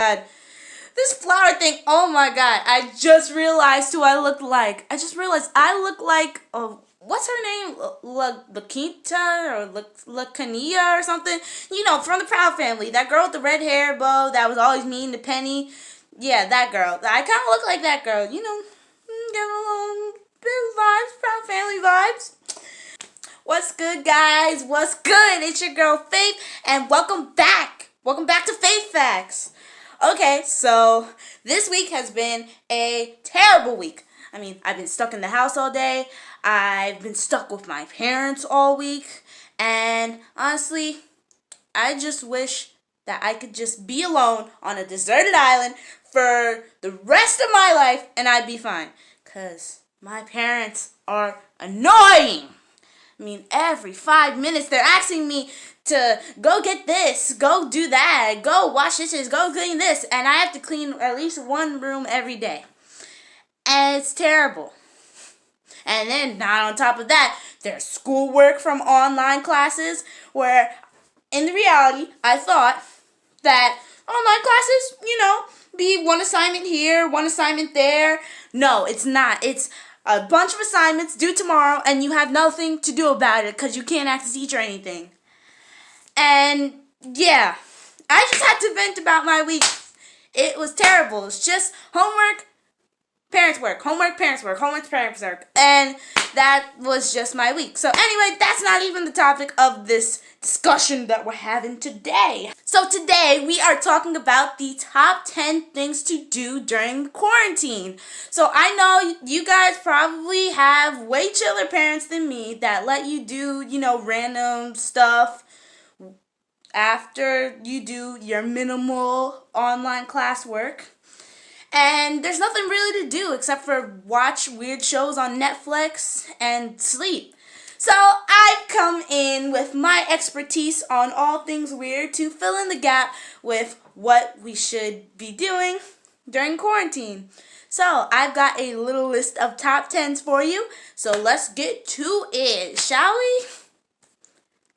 God. This flower thing, oh my God. I just realized who I look like. I just realized I look like, what's her name? La Quinta or La Cania or something? You know, from the Proud Family. That girl with the red hair bow that was always mean to Penny. Yeah, that girl. I kind of look like that girl. You know, get a little bit of vibes, Proud Family vibes. What's good, guys? What's good? It's your girl, Faith, and welcome back. Welcome back to Faith Facts. Okay, so this week has been a terrible week. I mean, I've been stuck in the house all day. I've been stuck with my parents all week. And honestly, I just wish that I could just be alone on a deserted island for the rest of my life and I'd be fine. Because my parents are annoying. I mean, every 5 minutes they're asking me to go get this, go do that, go wash dishes, go clean this, and I have to clean at least one room every day. And it's terrible. And then, not on top of that, there's schoolwork from online classes where, in reality, I thought that online classes, be one assignment here, one assignment there. No, it's not. It's a bunch of assignments due tomorrow, and you have nothing to do about it because you can't ask the teacher anything. And yeah, I just had to vent about my week. It was terrible. It's just homework, parents work, homework, parents work, homework, parents work. And that was just my week. So anyway, that's not even the topic of this discussion that we're having today. So today we are talking about the top 10 things to do during quarantine. So I know you guys probably have way chiller parents than me that let you do, random stuff after you do your minimal online classwork. And there's nothing really to do except for watch weird shows on Netflix and sleep. So I've come in with my expertise on all things weird to fill in the gap with what we should be doing during quarantine. So I've got a little list of top 10s for you. So let's get to it, shall we?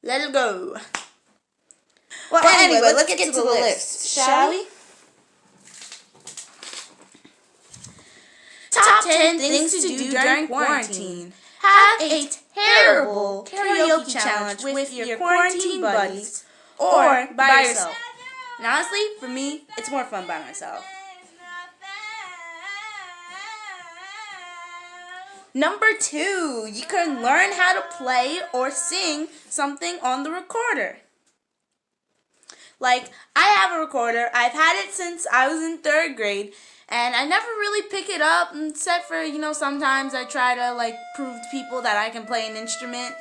Let it go. Well, anyway, let's get to the list, shall we? Top 10 things to do during quarantine. Have a terrible karaoke challenge with your quarantine buddies or by yourself. And honestly, for me, it's more fun by myself. Number 2, you can learn how to play or sing something on the recorder. Like, I have a recorder. I've had it since I was in 3rd grade. And I never really pick it up, except for, sometimes I try to, prove to people that I can play an instrument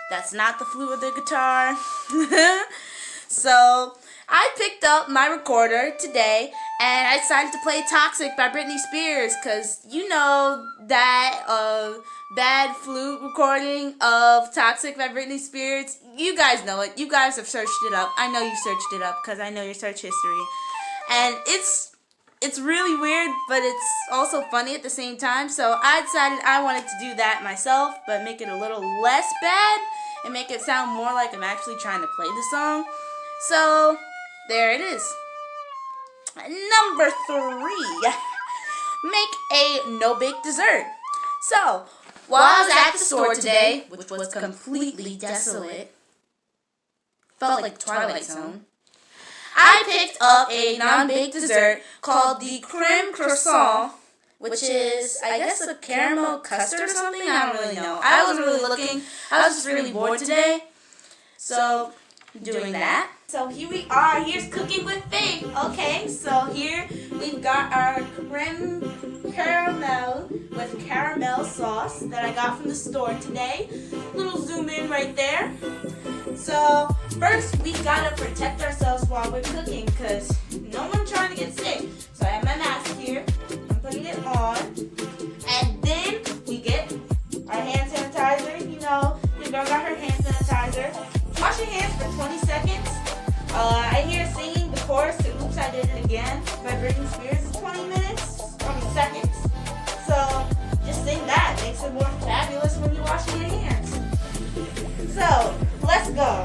that's not the flute or the guitar. So, I picked up my recorder today, and I decided to play Toxic by Britney Spears, because that bad flute recording of Toxic by Britney Spears, you guys know it. You guys have searched it up. I know you searched it up, because I know your search history. And it's really weird, but it's also funny at the same time. So I decided I wanted to do that myself, but make it a little less bad and make it sound more like I'm actually trying to play the song. So there it is. Number 3, make a no-bake dessert. So while I was at the store today, which was completely desolate, felt like Twilight Zone, I picked up a non-baked dessert called the creme croissant, which is, I guess, a caramel custard or something. I don't really know. I wasn't really looking. I was just really bored today. So, doing that. So here we are. Here's Cooking with Faith. Okay, so here we've got our creme caramel with caramel sauce that I got from the store today. Little zoom in right there. So first we gotta protect ourselves while we're cooking because no one's trying to get sick. So I have my mask here. I'm putting it on. And then we get our hand sanitizer. The girl got her hand sanitizer. Wash your hands for 20 seconds. I hear singing the chorus to Oops, I Did It Again by Britney Spears is 20 seconds. So just sing that. Makes it more fabulous when you're washing your hands. So let's go.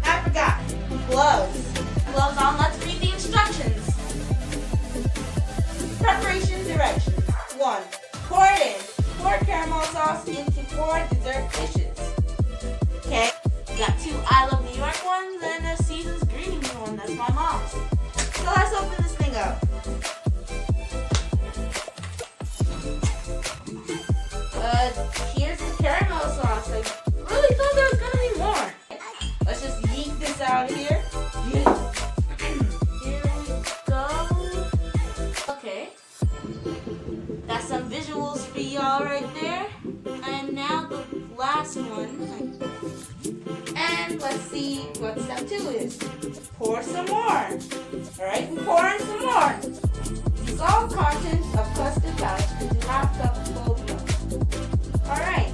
I forgot. Gloves. Gloves on. Let's sauce into 4 dessert dishes. Okay, got 2 I Love New York ones and a Season's Greetings one. That's my mom's. So let's open this thing up. Here's the caramel sauce. I really thought there was gonna be more. Let's just yeet this out of here. Here we go. Okay. Got some visuals for y'all right there. And now the last one. And let's see what step 2 is. Pour some more. Alright, we're pouring some more. Dissolve contents of custard pouch into half cup of cold milk. Alright.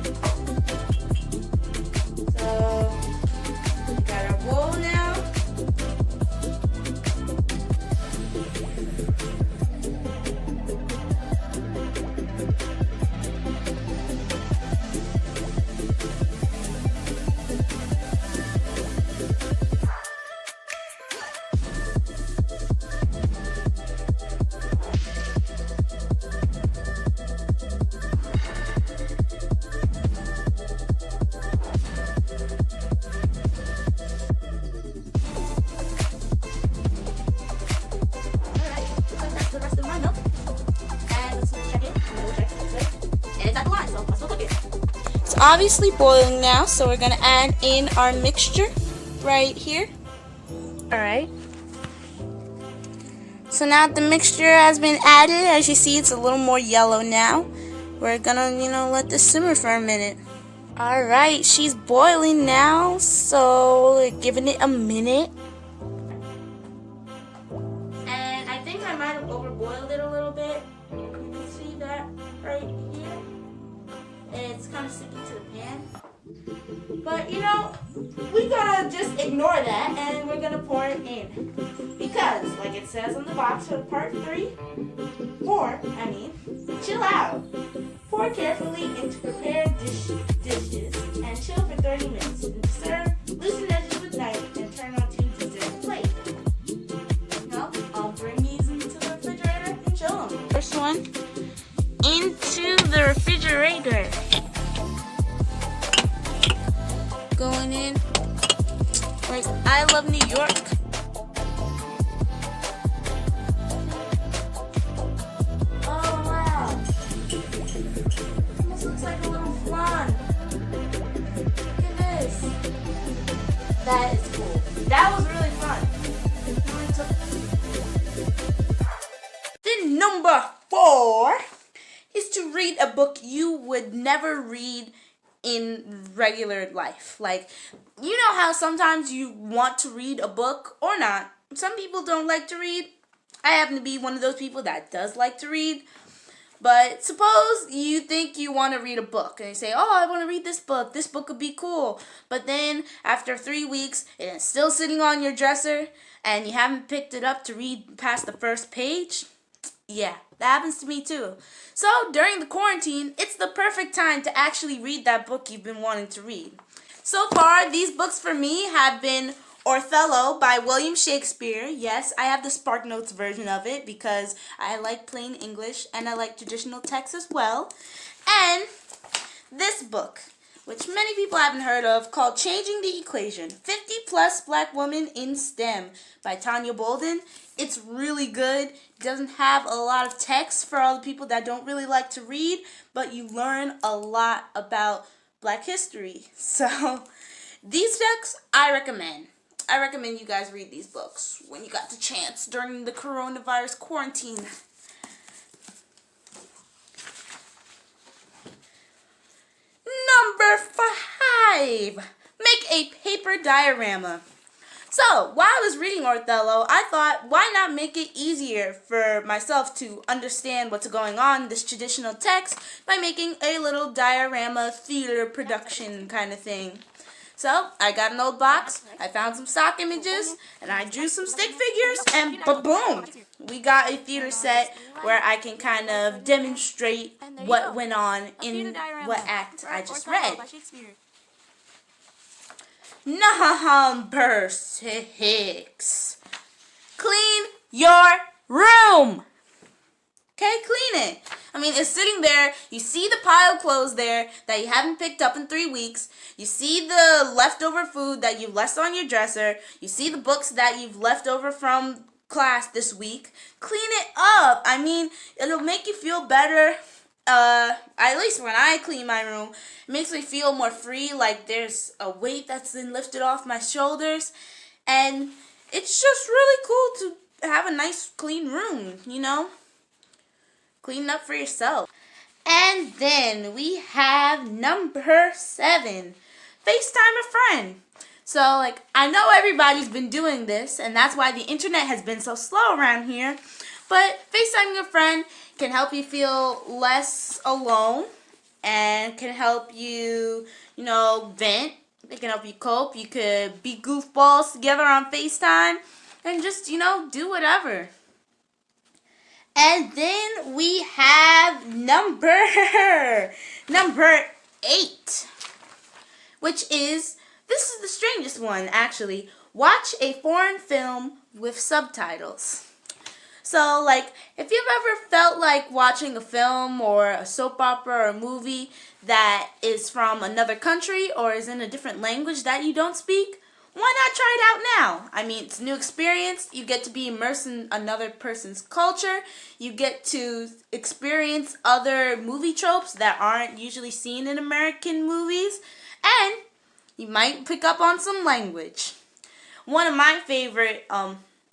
So, we got our bowl now. It's obviously boiling now, so we're gonna add in our mixture right here. Alright. So now the mixture has been added. As you see, it's a little more yellow now. We're gonna, let this simmer for a minute. Alright, she's boiling now, so giving it a minute. And I think I might have overboiled it a little bit. You can see that right here. It's kind of sticking to the pan. But we gotta just ignore that and we're gonna pour it in. Because, like it says on the box for part 3, chill out. Pour carefully into prepared dishes and chill for 30 minutes. And serve, loosen edges with knife and turn onto dessert plate. Now, I'll bring these into the refrigerator and chill them. First one, into the refrigerator. Going in like I Love New York. Oh wow. Almost looks like a little flan. Look at this. That is cool. That was really fun. Then number 4 is to read a book you would never read in regular life. Like, you know how sometimes you want to read a book or not. Some people don't like to read. I happen to be one of those people that does like to read. But suppose you think you want to read a book and you say, oh, I want to read this book. This book would be cool. But then after 3 weeks, it's still sitting on your dresser and you haven't picked it up to read past the first page. Yeah, that happens to me too. So during the quarantine, it's the perfect time to actually read that book you've been wanting to read. So far, these books for me have been Othello by William Shakespeare. Yes, I have the SparkNotes version of it because I like plain English and I like traditional text as well. And this book, which many people haven't heard of, called Changing the Equation, 50 Plus Black Women in STEM by Tanya Bolden. It's really good. It doesn't have a lot of text for all the people that don't really like to read, but you learn a lot about Black history. So these books, I recommend. I recommend you guys read these books when you got the chance during the coronavirus quarantine. Number 5, make a paper diorama. So, while I was reading Othello, I thought, why not make it easier for myself to understand what's going on in this traditional text by making a little diorama theater production kind of thing. So, I got an old box, I found some stock images, and I drew some stick figures, and ba-boom! We got a theater set where I can kind of demonstrate what went on in what act I just read. Number 6. Clean your room. Okay, clean it. I mean, it's sitting there. You see the pile of clothes there that you haven't picked up in 3 weeks. You see the leftover food that you've left on your dresser. You see the books that you've left over from class this week. Clean it up. I mean, it'll make you feel better. At least when I clean my room, it makes me feel more free, like there's a weight that's been lifted off my shoulders. And it's just really cool to have a nice clean room, you know? Clean up for yourself. And then we have number 7, FaceTime a friend. So, like, I know everybody's been doing this, and that's why the internet has been so slow around here. But FaceTiming a friend can help you feel less alone and can help you, vent. It can help you cope. You could be goofballs together on FaceTime and just, do whatever. And then we have number 8, which is, this is the strangest one, actually. Watch a foreign film with subtitles. So, like, if you've ever felt like watching a film or a soap opera or a movie that is from another country or is in a different language that you don't speak, why not try it out now? I mean, it's a new experience. You get to be immersed in another person's culture. You get to experience other movie tropes that aren't usually seen in American movies. And you might pick up on some language. One of my favorite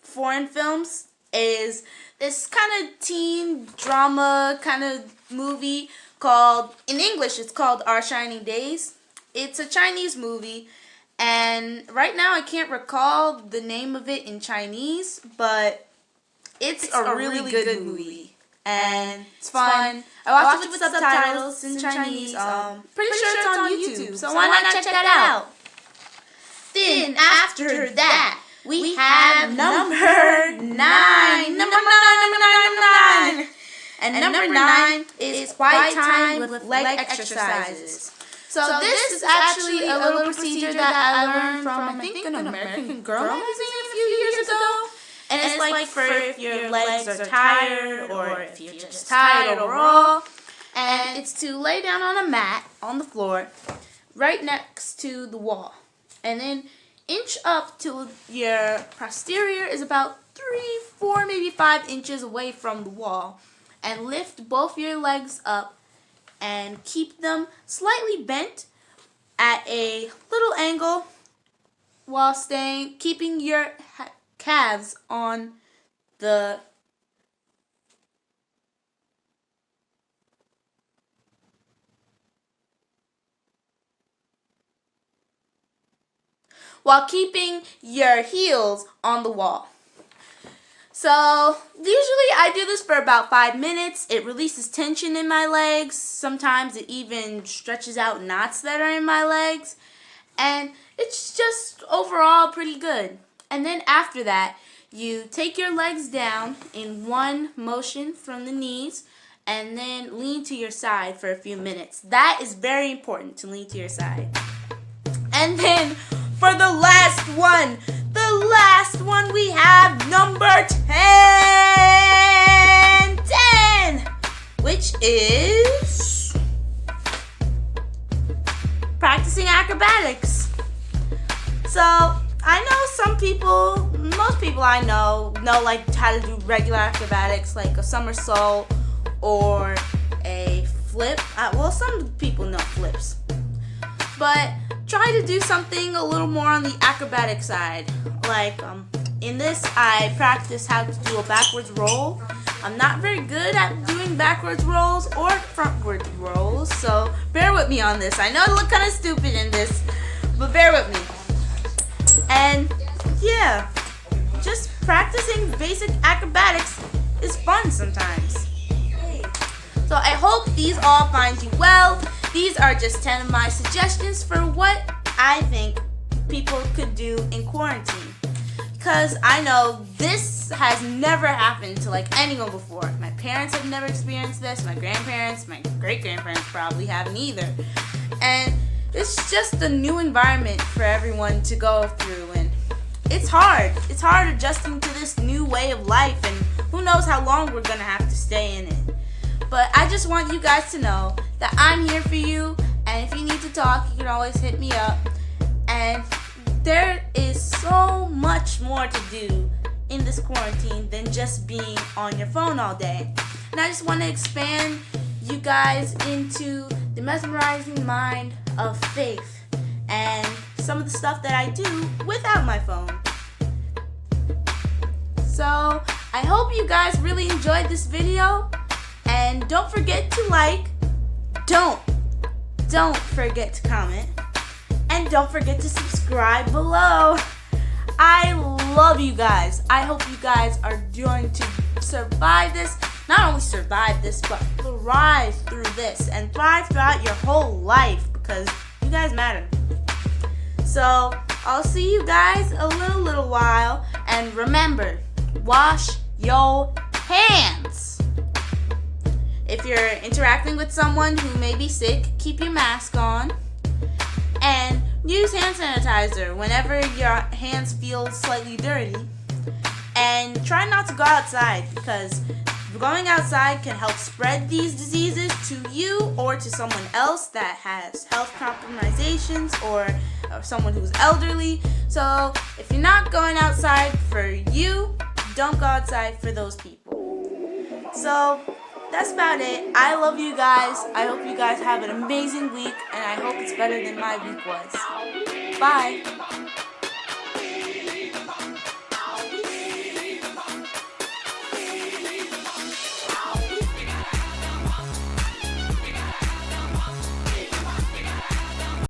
foreign films is this kind of teen drama kind of movie called, in English, it's called Our Shining Days. It's a Chinese movie, and right now I can't recall the name of it in Chinese, but it's a really good movie, and it's fun. I watched it with subtitles in Chinese. Pretty sure it's on YouTube, so why not check that out? Then after that, we have number 9. And number 9 is quiet time with leg exercises. So this is actually a little procedure that I learned from, I think, an American Girl magazine a few years ago. And it's like for if your legs are tired or if you're just tired overall. And it's to lay down on a mat on the floor right next to the wall. And then inch up till your posterior is about 3, 4, maybe 5 inches away from the wall. And lift both your legs up and keep them slightly bent at a little angle while keeping your calves on the while keeping your heels on the wall. So, usually I do this for about 5 minutes. It releases tension in my legs. Sometimes it even stretches out knots that are in my legs. And it's just overall pretty good. And then after that, you take your legs down in one motion from the knees and then lean to your side for a few minutes. That is very important, to lean to your side. And then for the last one we have number 10, which is practicing acrobatics. So I know most people I know like how to do regular acrobatics, like a somersault or a flip. Well, some people know flips, but try to do something a little more on the acrobatic side. Like in this, I practice how to do a backwards roll. I'm not very good at doing backwards rolls or frontwards rolls, so bear with me on this. I know I look kind of stupid in this, but bear with me. And yeah, just practicing basic acrobatics is fun sometimes. So I hope these all find you well. These are just 10 of my suggestions for what I think people could do in quarantine. Because I know this has never happened to like anyone before. My parents have never experienced this. My grandparents, my great-grandparents probably haven't either. And it's just a new environment for everyone to go through. And it's hard. It's hard adjusting to this new way of life. And who knows how long we're going to have to stay in it. But I just want you guys to know that I'm here for you, and if you need to talk, you can always hit me up. And there is so much more to do in this quarantine than just being on your phone all day. And I just want to expand you guys into the mesmerizing mind of faith and some of the stuff that I do without my phone. So I hope you guys really enjoyed this video, and don't forget to like, don't forget to comment, and don't forget to subscribe below. I love you guys. I hope you guys are going to survive this. Not only survive this, but thrive through this and thrive throughout your whole life, because you guys matter. So I'll see you guys a little while, and remember, wash your hands. If you're interacting with someone who may be sick, keep your mask on, and use hand sanitizer whenever your hands feel slightly dirty. And try not to go outside, because going outside can help spread these diseases to you or to someone else that has health compromisations, or someone who's elderly. So if you're not going outside for you, don't go outside for those people. So that's about it. I love you guys. I hope you guys have an amazing week, and I hope it's better than my week was. Bye.